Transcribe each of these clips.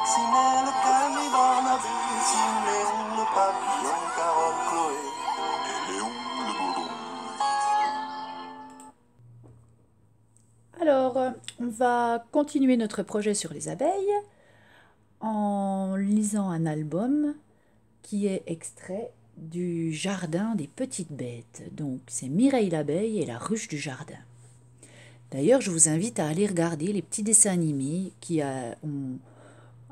Coccinelle, calme dans la bulle, Léon le papillon, Carole, Chloé et Léon le bourdon. Alors, on va continuer notre projet sur les abeilles en lisant un album qui est extrait du Jardin des petites bêtes. Donc, c'est Mireille l'abeille et la ruche du jardin. D'ailleurs, je vous invite à aller regarder les petits dessins animés qui ont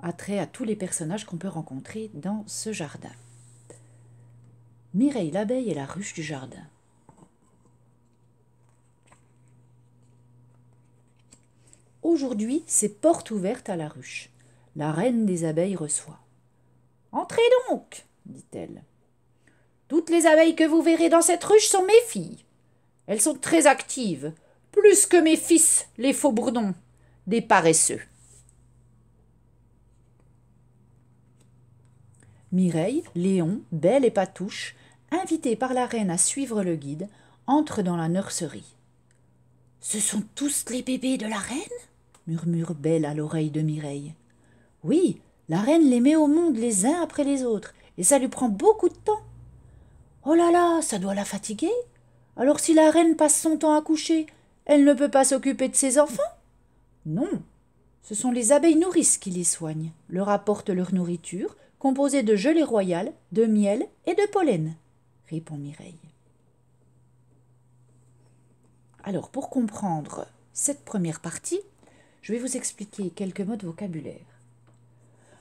attrait à tous les personnages qu'on peut rencontrer dans ce jardin. Mireille l'abeille et la ruche du jardin. Aujourd'hui, c'est porte ouverte à la ruche. La reine des abeilles reçoit. « Entrez donc !» dit-elle. « Toutes les abeilles que vous verrez dans cette ruche sont mes filles. Elles sont très actives, plus que mes fils, les faux bourdons, des paresseux. » Mireille, Léon, Belle et Patouche, invités par la reine à suivre le guide, entrent dans la nurserie. « Ce sont tous les bébés de la reine ?» murmure Belle à l'oreille de Mireille. « Oui, la reine les met au monde les uns après les autres, et ça lui prend beaucoup de temps. »« Oh là là, ça doit la fatiguer. Alors si la reine passe son temps à coucher, elle ne peut pas s'occuper de ses enfants ?»« Non, ce sont les abeilles nourrices qui les soignent, leur apportent leur nourriture, composée de gelée royale, de miel et de pollen, » répond Mireille. Alors, pour comprendre cette première partie, je vais vous expliquer quelques mots de vocabulaire.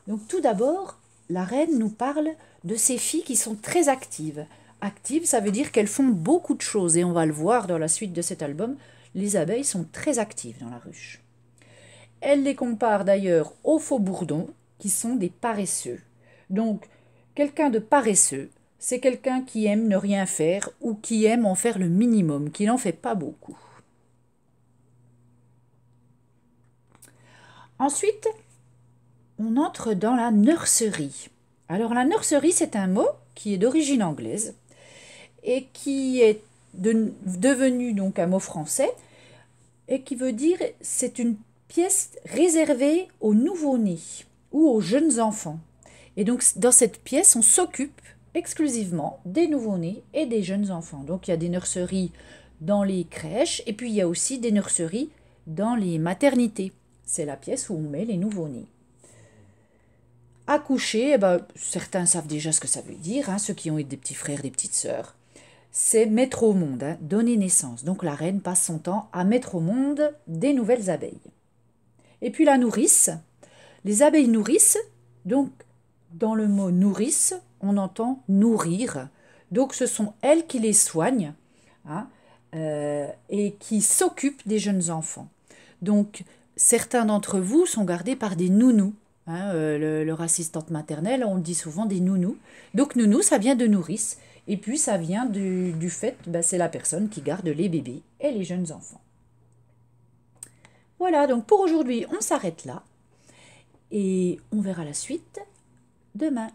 Donc, tout d'abord, la reine nous parle de ces filles qui sont très actives. Actives, ça veut dire qu'elles font beaucoup de choses, et on va le voir dans la suite de cet album, les abeilles sont très actives dans la ruche. Elle les compare d'ailleurs aux faux bourdons, qui sont des paresseux. Donc, quelqu'un de paresseux, c'est quelqu'un qui aime ne rien faire ou qui aime en faire le minimum, qui n'en fait pas beaucoup. Ensuite, on entre dans la nurserie. Alors, la nurserie, c'est un mot qui est d'origine anglaise et qui est devenu donc un mot français et qui veut dire c'est une pièce réservée aux nouveau-nés ou aux jeunes enfants. Et donc, dans cette pièce, on s'occupe exclusivement des nouveau-nés et des jeunes enfants. Donc, il y a des nurseries dans les crèches et puis il y a aussi des nurseries dans les maternités. C'est la pièce où on met les nouveau-nés. Accoucher, certains savent déjà ce que ça veut dire, ceux qui ont eu des petits frères, des petites sœurs. C'est mettre au monde, donner naissance. Donc, la reine passe son temps à mettre au monde des nouvelles abeilles. Et puis, la nourrice. Les abeilles nourrices, donc, dans le mot nourrice, on entend nourrir. Donc, ce sont elles qui les soignent et qui s'occupent des jeunes enfants. Donc, certains d'entre vous sont gardés par des nounous. Leur assistante maternelle, on dit souvent des nounous. Donc, nounou, ça vient de nourrice. Et puis, ça vient du fait, c'est la personne qui garde les bébés et les jeunes enfants. Voilà, donc pour aujourd'hui, on s'arrête là. Et on verra la suite demain.